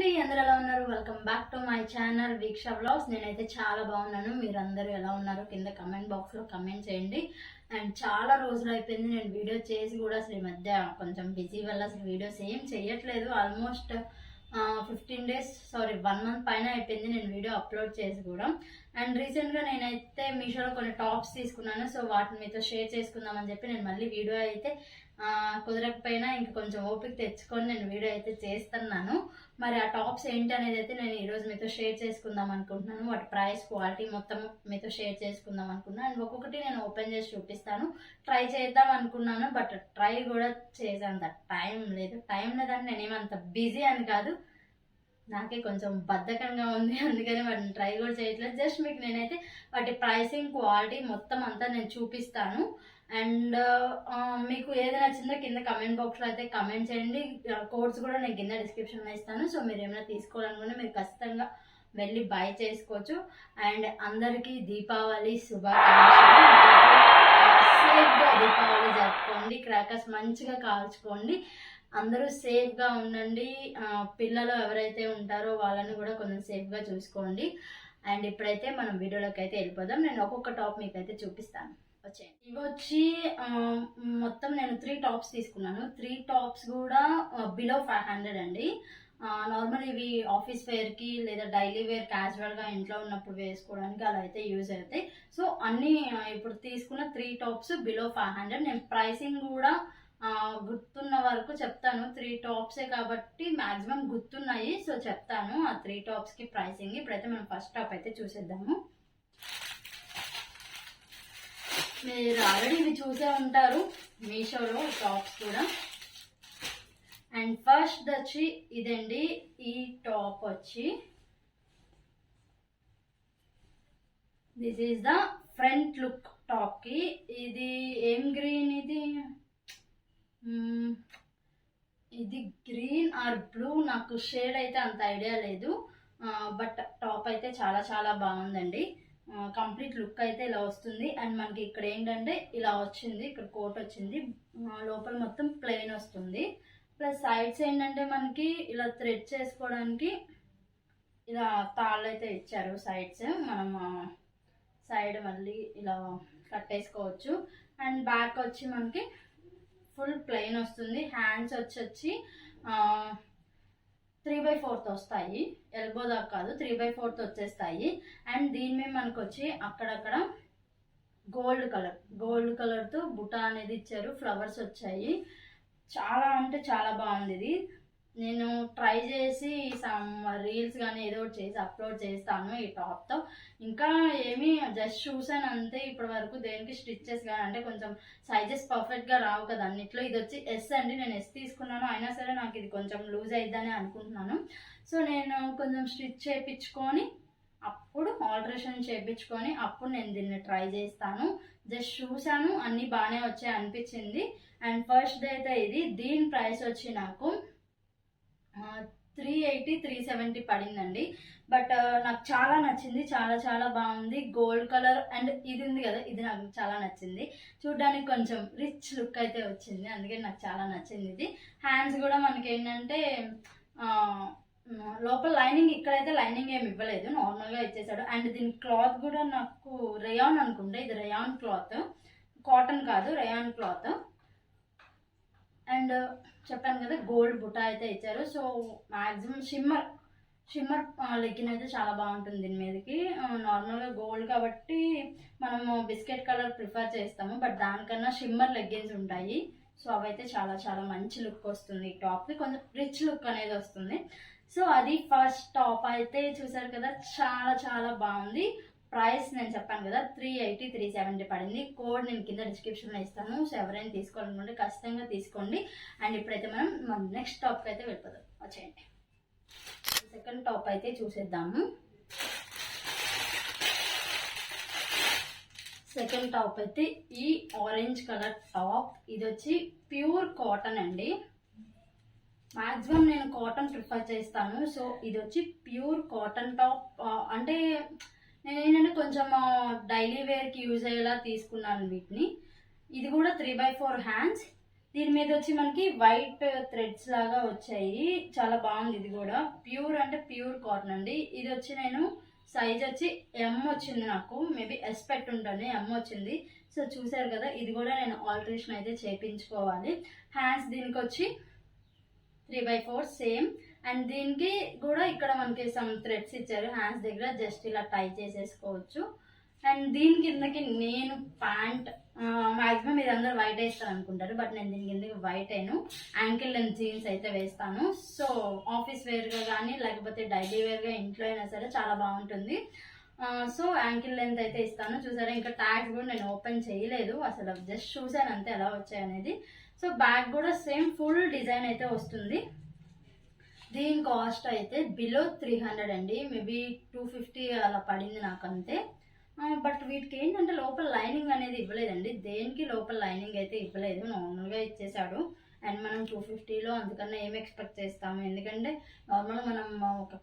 అండి, అందరూ ఎలా ఉన్నారు? Welcome back to my channel Veeksha vlogs. నేనైతే చాలా బాగున్నాను. మీరందరూ ఎలా ఉన్నారు కింద కమెంట్ బాక్స్లో కమెంట్ చేయండి. అండ్ చాలా రోజులు అయిపోయింది నేను వీడియో చేసి కూడా. అసలు ఈ మధ్య కొంచెం బిజీ వల్ల అసలు వీడియోస్ ఏం చేయట్లేదు. ఆల్మోస్ట్ 15 days 1 month పైన అయిపోయింది నేను వీడియో అప్లోడ్ చేసి కూడా. అండ్ రీసెంట్గా నేనైతే మీషోలో కొన్ని టాప్స్ తీసుకున్నాను. సో వాటిని మీతో షేర్ చేసుకుందామని చెప్పి నేను మళ్ళీ వీడియో అయితే కుదరకపోయినా ఇంక కొంచెం ఓపిక తెచ్చుకొని నేను వీడియో అయితే చేస్తున్నాను. మరి ఆ టాప్స్ ఏంటి అనేది అయితే నేను ఈరోజు మీతో షేర్ చేసుకుందాం అనుకుంటున్నాను. వాటి ప్రైస్, క్వాలిటీ మొత్తం మీతో షేర్ చేసుకుందాం అనుకున్నాను. అండ్ ఒక్కొక్కటి నేను ఓపెన్ చేసి చూపిస్తాను. ట్రై చేద్దాం అనుకున్నాను, బట్ ట్రై కూడా చేసేంత టైం లేదని నేనేమంత బిజీ అని కాదు, నాకే కొంచెం బద్ధకంగా ఉంది. అందుకని వాటిని ట్రై కూడా చేయట్లేదు. జస్ట్ మీకు నేనైతే వాటి ప్రైసింగ్, క్వాలిటీ మొత్తం అంతా నేను చూపిస్తాను. అండ్ మీకు ఏది నచ్చిందో కింద కమెంట్ బాక్స్లో అయితే కమెంట్ చేయండి. కోడ్స్ కూడా నేను కింద డిస్క్రిప్షన్లో ఇస్తాను. సో మీరు ఏమైనా తీసుకోవాలనుకుంటే మీరు ఖచ్చితంగా వెళ్ళి బై చేసుకోవచ్చు. అండ్ అందరికీ దీపావళి శుభాకాంక్షలు. సేఫ్గా దీపావళి జరుపుకోండి. క్రాకర్స్ మంచిగా కాల్చుకోండి. అందరూ సేఫ్గా ఉండండి. పిల్లలు ఎవరైతే ఉంటారో వాళ్ళని కూడా కొంచెం సేఫ్గా చూసుకోండి. అండ్ ఇప్పుడైతే మనం వీడియోలోకి అయితే వెళ్ళిపోదాం. నేను ఒక్కొక్క టాప్ మీకు అయితే చూపిస్తాను. వచ్చేయండి. ఇవి వచ్చి మొత్తం నేను 3 టాప్స్ తీసుకున్నాను. 3 టాప్స్ కూడా బిలో 500 అండి. నార్మల్ ఇవి ఆఫీస్ వేర్కి లేదా డైలీ వేర్ క్యాజువల్గా ఇంట్లో ఉన్నప్పుడు వేసుకోవడానికి అలా అయితే యూజ్ అవుతాయి. సో అన్నీ ఇప్పుడు తీసుకున్న 3 టాప్స్ బిలో 500. నేను ప్రైసింగ్ కూడా గుర్తున్న వరకు చెప్తాను. 3 టాప్సే కాబట్టి మ్యాక్సిమం గుర్తున్నాయి. సో చెప్తాను ఆ 3 టాప్స్కి ప్రైసింగ్. ఇప్పుడైతే మనం ఫస్ట్ టాప్ అయితే చూసేద్దాము. మీరు ఆల్రెడీ ఇవి చూసే ఉంటారు మీషోలో టాప్స్ కూడా. అండ్ ఫస్ట్ వచ్చి ఇదండి. ఈ టాప్ వచ్చి this is the front look టాప్కి. ఇది ఏం గ్రీన్, ఇది గ్రీన్ ఆర్ బ్లూ, నాకు షేడ్ అయితే అంత ఐడియా లేదు. బట్ టాప్ అయితే చాలా చాలా బాగుందండి. కంప్లీట్ లుక్ అయితే ఇలా వస్తుంది. అండ్ మనకి ఇక్కడ ఏంటంటే ఇలా వచ్చింది, ఇక్కడ కోట్ వచ్చింది, లోపల మొత్తం ప్లెయిన్ వస్తుంది. ప్లస్ సైడ్స్ ఏంటంటే మనకి ఇలా థ్రెడ్ చేసుకోవడానికి ఇలా తాళ్ళు అయితే ఇచ్చారు సైడ్స్. మనం సైడ్ మళ్ళీ ఇలా కట్టేసుకోవచ్చు. అండ్ బ్యాక్ వచ్చి మనకి ఫుల్ ప్లెయిన్ వస్తుంది. హ్యాండ్స్ వచ్చి 3/4 వస్తాయి. ఎల్బో దాకా కాదు, 3/4 వచ్చేస్తాయి. అండ్ దీని మీద మనకు వచ్చి అక్కడక్కడ గోల్డ్ కలర్తో బుటా అనేది ఇచ్చారు. ఫ్లవర్స్ వచ్చాయి. చాలా అంటే చాలా బాగుంది ఇది. నేను ట్రై చేసి సమ్ రీల్స్ కానీ ఏదో ఒకటి చేసి అప్లోడ్ చేస్తాను ఈ టాప్తో. ఇంకా ఏమీ జస్ట్ చూసాను అంతే ఇప్పటి వరకు. దేనికి స్టిచ్చెస్ కానీ అంటే కొంచెం సైజెస్ పర్ఫెక్ట్గా రావు కదా అన్నిట్లో. ఇది వచ్చి ఎస్ అండి, నేను ఎస్ తీసుకున్నాను. అయినా సరే నాకు ఇది కొంచెం లూజ్ అయిద్దని అనుకుంటున్నాను. సో నేను కొంచెం స్టిచ్ చేయించుకొని అప్పుడు ఆల్టరేషన్ చేయించుకొని అప్పుడు నేను దీన్ని ట్రై చేస్తాను. జస్ట్ చూసాను, అన్నీ బాగానే వచ్చాయి అనిపించింది. అండ్ ఫస్ట్ అయితే ఇది. దీని ప్రైస్ వచ్చి నాకు 380-370 పడిందండి. బట్ నాకు చాలా నచ్చింది, చాలా చాలా బాగుంది. గోల్డ్ కలర్ అండ్ ఇది ఉంది కదా, ఇది నాకు చాలా నచ్చింది. చూడడానికి కొంచెం రిచ్ లుక్ అయితే వచ్చింది, అందుకే నాకు చాలా నచ్చింది ఇది. హ్యాండ్స్ కూడా మనకి ఏంటంటే లోపల లైనింగ్, ఇక్కడైతే లైనింగ్ ఏమి ఇవ్వలేదు, నార్మల్గా ఇచ్చేసాడు. అండ్ దీని క్లాత్ కూడా నాకు రేయాన్ అనుకుంటే, ఇది రేయాన్ క్లాత్, కాటన్ కాదు, రేయాన్ క్లాత్. అండ్ చెప్పాను కదా గోల్డ్ బుటా అయితే ఇచ్చారు. సో మ్యాక్సిమం షిమ్మర్ లెగ్గిన్ అయితే చాలా బాగుంటుంది దీని మీదకి. నార్మల్గా గోల్డ్ కాబట్టి మనము బిస్కెట్ కలర్ ప్రిఫర్ చేస్తాము, బట్ దానికన్నా షిమ్మర్ లెగ్గిన్స్ ఉంటాయి. సో అవైతే చాలా చాలా మంచి లుక్ వస్తుంది ఈ టాప్కి, కొంచెం రిచ్ లుక్ అనేది వస్తుంది. సో అది ఫస్ట్ టాప్ అయితే చూసారు కదా, చాలా చాలా బాగుంది. ప్రైస్ నేను చెప్పాను కదా 380-370 పడింది. కోడ్ నేను కింద డిస్క్రిప్షన్లో ఇస్తాను. సో ఎవరైనా తీసుకోవాలనుకుంటే ఖచ్చితంగా తీసుకోండి. అండ్ ఇప్పుడైతే మనం నెక్స్ట్ టాప్కి అయితే వెళ్ళిపోదాం. వచ్చేయండి. సెకండ్ టాప్ అయితే చూసేద్దాము. సెకండ్ టాప్ అయితే ఈ ఆరెంజ్ కలర్ టాప్. ఇది వచ్చి ప్యూర్ కాటన్ అండి. మ్యాక్సిమం నేను కాటన్ ప్రిఫర్ చేస్తాను. సో ఇది వచ్చి ప్యూర్ కాటన్ టాప్. అంటే నేను ఏంటంటే కొంచెం డైలీ వేర్కి యూజ్ అయ్యేలా తీసుకున్నాను వీటిని. ఇది కూడా 3/4 హ్యాండ్స్. దీని మీద వచ్చి మనకి వైట్ థ్రెడ్స్ లాగా వచ్చాయి, చాలా బాగుంది. ఇది కూడా ప్యూర్ అంటే ప్యూర్ కాటన్ అండి. ఇది వచ్చి నేను సైజ్ వచ్చి ఎం వచ్చింది, నాకు మేబీ ఎస్ పెట్టుంటాను, ఎం వచ్చింది. సో చూసారు కదా, ఇది కూడా నేను ఆల్టరేషన్ అయితే చేయించుకోవాలి. హ్యాండ్స్ దీనికి వచ్చి 3/4 సేమ్. అండ్ దీనికి కూడా ఇక్కడ మనకి సమ్ థ్రెడ్స్ ఇచ్చారు హ్యాండ్స్ దగ్గర, జస్ట్ ఇలా టై చేసేసుకోవచ్చు. అండ్ దీని కిందకి నేను ప్యాంట్ మ్యాక్సిమం ఇది అందరూ వైట్ వేస్తాను అనుకుంటారు, బట్ నేను దీని కిందకి వైట్ అయిను యాంకిల్ లెంత్ జీన్స్ అయితే వేస్తాను. సో ఆఫీస్ వేర్గా కానీ లేకపోతే డైలీ వేర్గా ఇంట్లో అయినా సరే చాలా బాగుంటుంది. సో యాంకిల్ లెంత్ అయితే ఇస్తాను. చూసారా, ఇంకా ట్యాగ్స్ కూడా నేను ఓపెన్ చేయలేదు, అసలు జస్ట్ చూసాను అంతే ఎలా వచ్చాయనేది. సో బ్యాగ్ కూడా సేమ్ ఫుల్ డిజైన్ అయితే వస్తుంది. దీని కాస్ట్ అయితే బిలో 300 అండి, మేబీ 250 అలా పడింది నాకు అంతే. బట్ వీటికి ఏంటంటే లోపల లైనింగ్ అనేది ఇవ్వలేదండి, దేనికి లోపల లైనింగ్ అయితే ఇవ్వలేదు, నార్మల్గా ఇచ్చేసాడు. అండ్ మనం 250లో అందుకన్నా ఏం ఎక్స్పెక్ట్ చేస్తాము, ఎందుకంటే నార్మల్గా మనం ఒక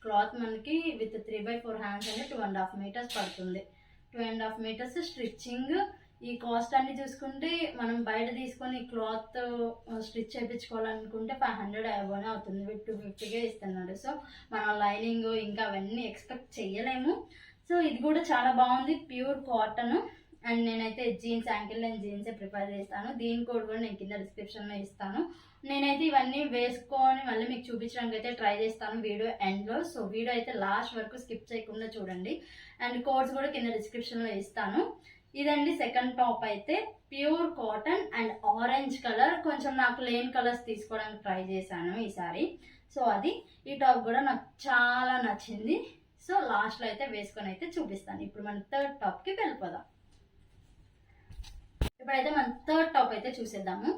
క్లాత్ మనకి విత్ 3/4 హ్యాండ్స్ అంటే 2.5 మీటర్స్ పడుతుంది. 2.5 మీటర్స్ స్టిచ్చింగ్. ఈ కాస్ట్ అన్ని చూసుకుంటే మనం బయట తీసుకొని క్లాత్ స్టిచ్ చేయించుకోవాలనుకుంటే 500 అబోనే అవుతుంది, విత్ 250కే ఇస్తున్నాడు. సో మనం లైనింగ్ ఇంకా అవన్నీ ఎక్స్పెక్ట్ చేయలేము. సో ఇది కూడా చాలా బాగుంది, ప్యూర్ కాటన్. అండ్ నేనైతే జీన్స్, యాంకిల్ లెంత్ జీన్సే ప్రిఫర్ చేస్తాను. దీని కోడ్ కూడా నేను కింద డిస్క్రిప్షన్లో ఇస్తాను. నేనైతే ఇవన్నీ వేసుకొని మళ్ళీ మీకు చూపించడానికి అయితే ట్రై చేస్తాను వీడియో ఎండ్లో. సో వీడియో అయితే లాస్ట్ వరకు స్కిప్ చేయకుండా చూడండి. అండ్ కోడ్స్ కూడా కింద డిస్క్రిప్షన్లో ఇస్తాను. ఇదండి సెకండ్ టాప్ అయితే pure cotton and orange colour. కొంచెం నాకు లేన్ కలర్స్ తీసుకోవడానికి ట్రై చేశాను ఈసారి. సో అది ఈ టాప్ కూడా నాకు చాలా నచ్చింది. సో లాస్ట్లో అయితే వేసుకొని అయితే చూపిస్తాను. ఇప్పుడు మన థర్డ్ టాప్కి వెళ్ళిపోదాం. ఇప్పుడైతే మన థర్డ్ టాప్ అయితే చూసేద్దాము.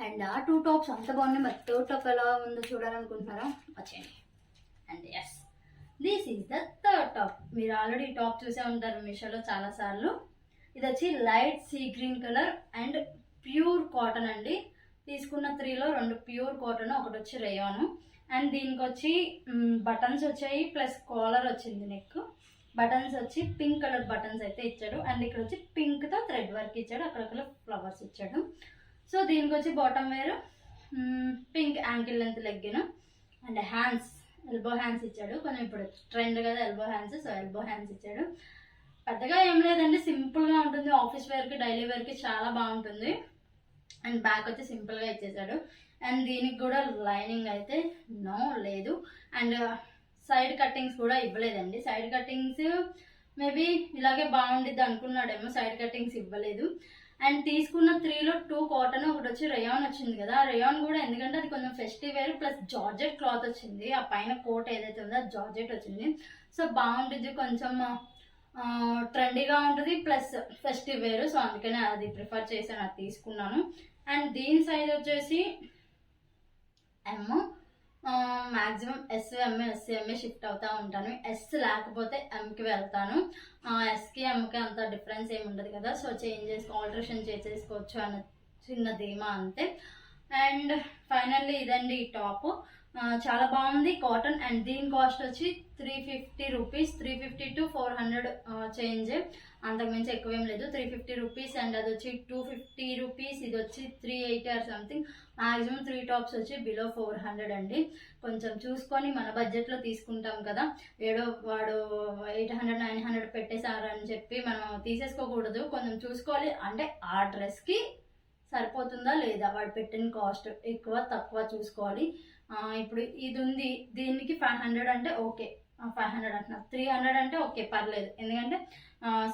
అండ్ ఆ 2 టాప్స్ అంత బాగున్నాయి, మరి థర్డ్ టాప్ ఎలా ఉందో చూడాలనుకుంటున్నారా, వచ్చేయండి. And yes, this is the third top. మీరు ఆల్రెడీ టాప్ చూసే ఉంటారు మీషోలో చాలాసార్లు. ఇది వచ్చి light sea green colour and pure cotton అండి. తీసుకున్న 3లో 2 ప్యూర్ కాటన్, ఒకటి వచ్చి రేయాను. అండ్ దీనికి వచ్చి బటన్స్ వచ్చాయి, ప్లస్ కాలర్ వచ్చింది. నెక్ బటన్స్ వచ్చి పింక్ కలర్ బటన్స్ అయితే ఇచ్చాడు. అండ్ ఇక్కడ వచ్చి పింక్తో థ్రెడ్ వర్క్ ఇచ్చాడు, అక్కడక్కడ ఫ్లవర్స్ ఇచ్చాడు. సో దీనికి వచ్చి bottom wear pink ankle length legging. And hands elbow hands ఇచ్చాడు, కొంచెం ఇప్పుడు ట్రెండ్ కదా elbow hands, so elbow hands ఇచ్చాడు. పెద్దగా ఏం లేదండి, సింపుల్గా ఉంటుంది, ఆఫీస్ వేర్కి డైలీ వేర్కి చాలా బాగుంటుంది. అండ్ బ్యాక్ వచ్చి సింపుల్గా ఇచ్చేసాడు. అండ్ దీనికి కూడా లైనింగ్ అయితే నో లేదు. అండ్ సైడ్ కట్టింగ్స్ కూడా ఇవ్వలేదండి. సైడ్ కట్టింగ్స్ మేబీ ఇలాగే బాగుండిద్ది అనుకున్నాడేమో, సైడ్ కట్టింగ్స్ ఇవ్వలేదు. అండ్ తీసుకున్న 3లో 2 కాటన్, ఒకటి వచ్చి రేయాన్ వచ్చింది కదా. రేయాన్ కూడా ఎందుకంటే అది కొంచెం festive wear, plus georgette cloth వచ్చింది. ఆ పైన కోట్ ఏదైతే ఉందో అది జార్జెట్ వచ్చింది. సో బాగుంటుంది, కొంచెం ట్రెండీగా ఉంటుంది, ప్లస్ ఫెస్టివ్ వేర్. సో అందుకనే అది ప్రిఫర్ చేశాను, అది తీసుకున్నాను. అండ్ దీని సైజ్ వచ్చేసి ఎమ్, మ్యాక్సిమం ఎస్ఎంఏ షిఫ్ట్ అవుతూ ఉంటాను. ఎస్ లేకపోతే ఎంకి వెళ్తాను. ఎస్కి ఎంకి అంత డిఫరెన్స్ ఏమి ఉండదు కదా, సో చేంజ్ చేసుకో ఆల్టరేషన్ చేసేసుకోవచ్చు అన్న చిన్న ధీమా అంతే. అండ్ ఫైనల్లీ ఇదండి ఈ టాప్, చాలా బాగుంది కాటన్. అండ్ దీని కాస్ట్ వచ్చి 350 రూపీస్, 350 to 400 చేంజ్, అంతకుమించి ఎక్కువేం లేదు. 350 రూపీస్. అండ్ అది వచ్చి 250 రూపీస్, ఇది వచ్చి 380 ఆర్ సంథింగ్. మ్యాక్సిమం 3 టాప్స్ వచ్చి బిలో 400 అండి. కొంచెం చూసుకొని మన బడ్జెట్లో తీసుకుంటాం కదా, ఏడో వాడు 800 900 పెట్టేశారు అని చెప్పి మనం తీసేసుకోకూడదు, కొంచెం చూసుకోవాలి. అంటే ఆ డ్రెస్కి సరిపోతుందా లేదా, వాడు పెట్టిన కాస్ట్ ఎక్కువ తక్కువ చూసుకోవాలి. ఇప్పుడు ఇది ఉంది, దీనికి 500 అంటే ఓకే, 500 అంటున్నా, 300 అంటే ఓకే పర్లేదు, ఎందుకంటే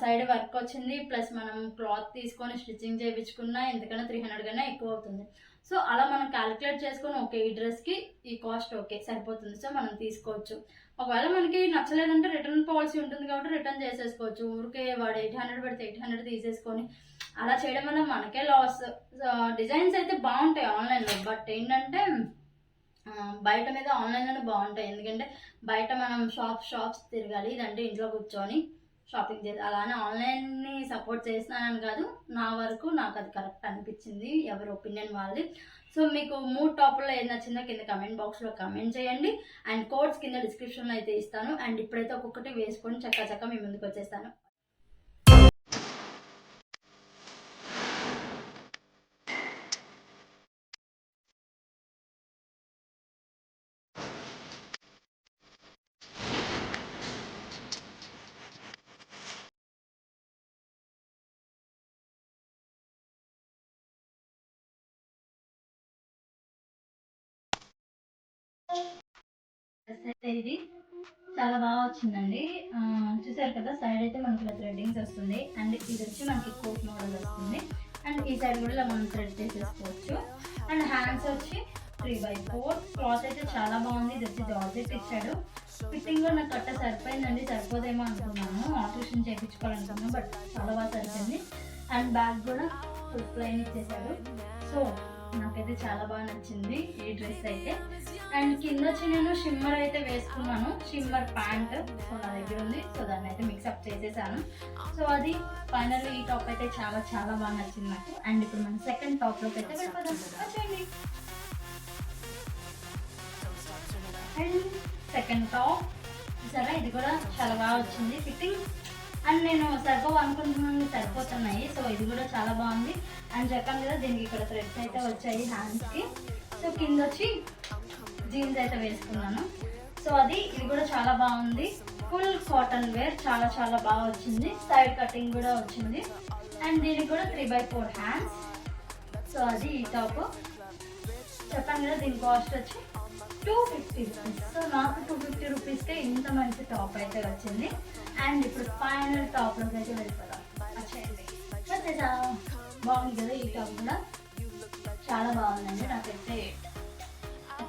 సైడ్ వర్క్ వచ్చింది, ప్లస్ మనం క్లాత్ తీసుకొని స్టిచ్చింగ్ చేయించుకున్నా ఎందుకన్నా 300 కన్నా ఎక్కువ అవుతుంది. సో అలా మనం క్యాలిక్యులేట్ చేసుకొని ఓకే ఈ డ్రెస్కి ఈ కాస్ట్ ఓకే సరిపోతుంది, సో మనం తీసుకోవచ్చు. ఒకవేళ మనకి నచ్చలేదంటే రిటర్న్ పాలసీ ఉంటుంది కాబట్టి రిటర్న్ చేసేసుకోవచ్చు. ఊరికే వాడు 800 పెడితే 800 తీసేసుకొని అలా చేయడం వల్ల మనకే లాస్. డిజైన్స్ అయితే బాగుంటాయి ఆన్లైన్లో, బట్ ఏంటంటే బయట మీద ఆన్లైన్లోనే బాగుంటాయి, ఎందుకంటే బయట మనం షాప్స్ తిరగాలి, ఇదంటే ఇంట్లో కూర్చొని షాపింగ్ చేసి. అలానే ఆన్లైన్ని సపోర్ట్ చేస్తున్నానని కాదు, నా వరకు నాకు అది కరెక్ట్ అనిపించింది, ఎవరి ఒపీనియన్ వాళ్ళది. సో మీకు 3 టాప్లో ఏది నచ్చిందో కింద కమెంట్ బాక్స్లో కమెంట్ చేయండి. అండ్ కోడ్స్ కింద డిస్క్రిప్షన్లో అయితే ఇస్తాను. అండ్ ఇప్పుడైతే ఒక్కొక్కటి వేసుకొని చక్క మీ ముందుకు వచ్చేస్తాను. అయితే ఇది చాలా బాగా వచ్చిందండి. చూసారు కదా, సైడ్ అయితే మనకి ఇలా థ్రెడ్డింగ్స్ వస్తుంది అండ్ ఇది వచ్చి మనకి కోట్ మోడల్ వస్తుంది అండ్ ఈ సైడ్ కూడా ఇలా మనం థ్రెడ్ చేసేసుకోవచ్చు. అండ్ హ్యాండ్స్ వచ్చి 3/4 క్లాత్ అయితే చాలా బాగుంది. ఇది వచ్చి జార్జెట్ ఇచ్చాడు. ఫిట్టింగ్ లో నాకు కట్ట సరిపోయిందండి, సరిపోదేమో అనుకున్నాను, ఆల్టరేషన్ చేయించుకోవాలనుకున్నాను, బట్ చాలా బాగా సరిపోయింది. అండ్ బ్యాగ్ కూడా ఫుల్ ప్లెయిన్ ఇచ్చేసాడు. సో నాకైతే చాలా బాగా నచ్చింది ఈ డ్రెస్ అయితే. అండ్ కింద వచ్చి నేను షిమ్మర్ అయితే వేసుకున్నాను, షిమ్మర్ ప్యాంట్. సో నా దగ్గర ఉంది, సో దాన్ని అయితే మిక్సప్ చేసేసాను. సో అది ఫైనల్ ఈ టాప్ అయితే చాలా చాలా బాగా నచ్చింది నాకు. అండ్ ఇప్పుడు మనం సెకండ్ టాప్ లోకి అయితే వెళ్ళిపోదాం. వచ్చేయండి. అండ్ సెకండ్ టాప్ సరే, ఇది కూడా చాలా బాగా వచ్చింది ఫిట్టింగ్. అండ్ నేను సరిపోవు అనుకుంటున్నాను, సరిపోతున్నాయి. సో ఇది కూడా చాలా బాగుంది. అండ్ చెప్పాను కదా, దీనికి ఇక్కడ థ్రెడ్స్ అయితే వచ్చాయి హ్యాండ్స్కి. సో కింద వచ్చి జీన్స్ అయితే వేసుకున్నాను. సో ఇది కూడా చాలా బాగుంది. ఫుల్ కాటన్ వేర్, చాలా చాలా బాగా వచ్చింది. సైడ్ కటింగ్ కూడా వచ్చింది. అండ్ దీనికి కూడా 3/4 హ్యాండ్స్. సో అది ఈ టాప్. చెప్పాను కదా, దీని కాస్ట్ వచ్చి 250 రూపీస్. సో నాకు 250 రూపీస్కే ఇంత మంచి టాప్ అయితే వచ్చింది. అండ్ ఇప్పుడు ఫైనల్ టాప్లోకి అయితే వెళ్ళిపోదాం. వచ్చేయండి. వచ్చేసా. బాగుంది కదా, ఈ టాప్ కూడా చాలా బాగుందండి. నాకైతే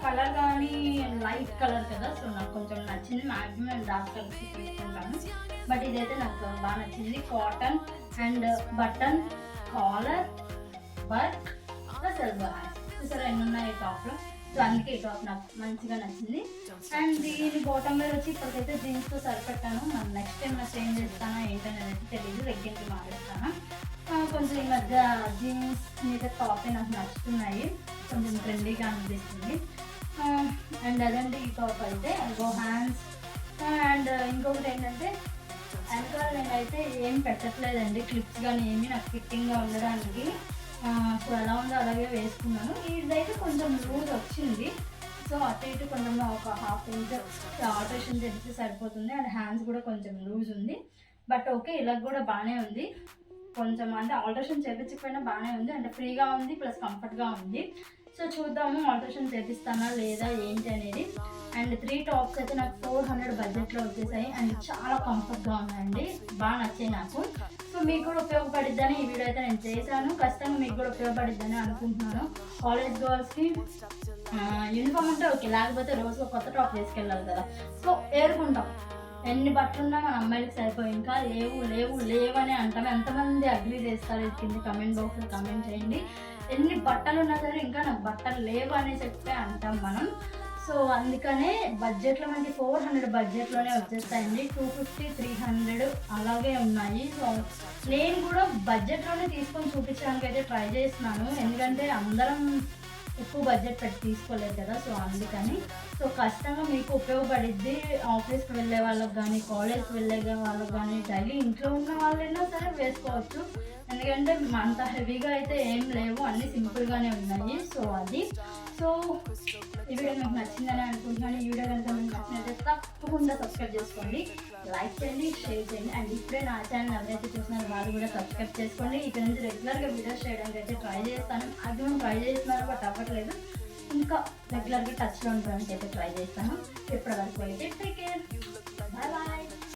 కలర్ కానీ లైట్ కలర్ కదా, సో నాకు కొంచెం నచ్చింది. మ్యాక్సిమం నేను డార్క్ కలర్స్ తీసుకుంటాను, బట్ ఇదైతే నాకు బాగా నచ్చింది. Cotton and button, collar, work plus elbow hands. చూసారా ఎన్ని ఉన్నాయి టాప్లో. సో అందుకే ఈ టాప్ నాకు మంచిగా నచ్చింది. అండ్ దీని బాటమ్ వేర్ వచ్చి ఇప్పటికైతే జీన్స్తో సరిపెట్టాను. మనం నెక్స్ట్ టైం నాకు చేంజ్ చేస్తానా ఏంటనేది అయితే తెలియదు, లెగ్గిన్కి మారేస్తాను. కొంచెం ఈ మధ్య జీన్స్ మీద టాపే నాకు నచ్చుతున్నాయి, కొంచెం ట్రెండీగా అనిపిస్తుంది. అండ్ అదండి ఈ టాప్ అయితే. అగో హ్యాండ్స్. అండ్ ఇంకొకటి ఏంటంటే, వెనకాల నేనైతే ఏం పెట్టట్లేదండి క్లిప్స్ కానీ ఏమి, నాకు ఫిట్టింగ్గా ఉండడానికి. సో ఎలా ఉందో అలాగే వేసుకున్నాను. ఇదైతే కొంచెం లూజ్ వచ్చింది. సో అటు ఇటు కొంచెం ఒక 1/2 ఇంచ్ ఆల్టరేషన్ చేస్తే సరిపోతుంది. అండ్ హ్యాండ్స్ కూడా కొంచెం లూజ్ ఉంది, బట్ ఓకే, ఇలా కూడా బాగానే ఉంది. కొంచెం అంటే ఆల్టరేషన్ చేయించకపోయినా బాగానే ఉంది, అంటే ఫ్రీగా ఉంది ప్లస్ కంఫర్ట్గా ఉంది. సో చూద్దాము ఆల్టరేషన్ చేపిస్తానా లేదా ఏంటి అనేది. అండ్ 3 టాప్స్ అయితే నాకు 400 బడ్జెట్లో వచ్చేసాయి. అండ్ చాలా కంఫర్ట్గా ఉన్నాయండి, బాగా నచ్చాయి నాకు. సో మీకు కూడా ఉపయోగపడిద్దని ఈ వీడియో అయితే నేను చేశాను. ఖచ్చితంగా మీకు కూడా ఉపయోగపడిద్దని అనుకుంటున్నాను. కాలేజ్ గర్ల్స్కి యూనిఫామ్ ఉంటే ఓకే, లేకపోతే రోజు కొత్త టాప్ వేసుకెళ్ళాలి కదా. సో ఏరుకుంటాం, ఎన్ని బట్టలు ఉన్నా మన అమ్మాయిలకి సరిపోయి ఇంకా లేవని అంటాం. ఎంతమంది అగ్రీ చేస్తారు ఇది కింద కమెంట్ బాక్స్లో కమెంట్ చేయండి. ఎన్ని బట్టలు ఉన్నా సరే ఇంకా నాకు బట్టలు లేవు అని చెప్పి అంటాం మనం. సో అందుకనే బడ్జెట్లో మనకి 400 బడ్జెట్లోనే వచ్చేస్తాయండి. 250, 300 అలాగే ఉన్నాయి. సో నేను కూడా బడ్జెట్లోనే తీసుకొని చూపించడానికి అయితే ట్రై చేస్తున్నాను, ఎందుకంటే అందరం ఎక్కువ బడ్జెట్ పెట్టి తీసుకోలేదు కదా. సో అందుకని సో ఖచ్చితంగా మీకు ఉపయోగపడిద్ది. ఆఫీస్కి వెళ్ళే వాళ్ళకి కానీ, కాలేజ్కి వెళ్ళే వాళ్ళకి కానీ, డైలీ ఇంట్లో ఉన్న వాళ్ళైనా సరే వేసుకోవచ్చు, ఎందుకంటే అంత హెవీగా అయితే ఏం లేవు, అన్నీ సింపుల్గానే ఉన్నాయి. సో సో ఈ వీడియో మీకు నచ్చిందని అనుకుంటున్నాను. ఈ వీడియో కనుక మీకు నచ్చినట్లయితే తప్పకుండా సబ్స్క్రైబ్ చేసుకోండి, లైక్ చేయండి, షేర్ చేయండి. అండ్ ఇప్పుడే నా ఛానల్ ఎవరైతే చూస్తున్నారో వాళ్ళు కూడా సబ్స్క్రైబ్ చేసుకోండి. ఇక్కడ నుంచి రెగ్యులర్గా వీడియోస్ చేయడానికి అయితే ట్రై చేస్తాను. అది ట్రై చేస్తున్నాను, బట్ అవ్వట్లేదు. ఇంకా రెగ్యులర్గా టచ్లో ఉండడానికి అయితే ట్రై చేస్తాను. ఇప్పటివరకు అయితే టేక్ కేర్.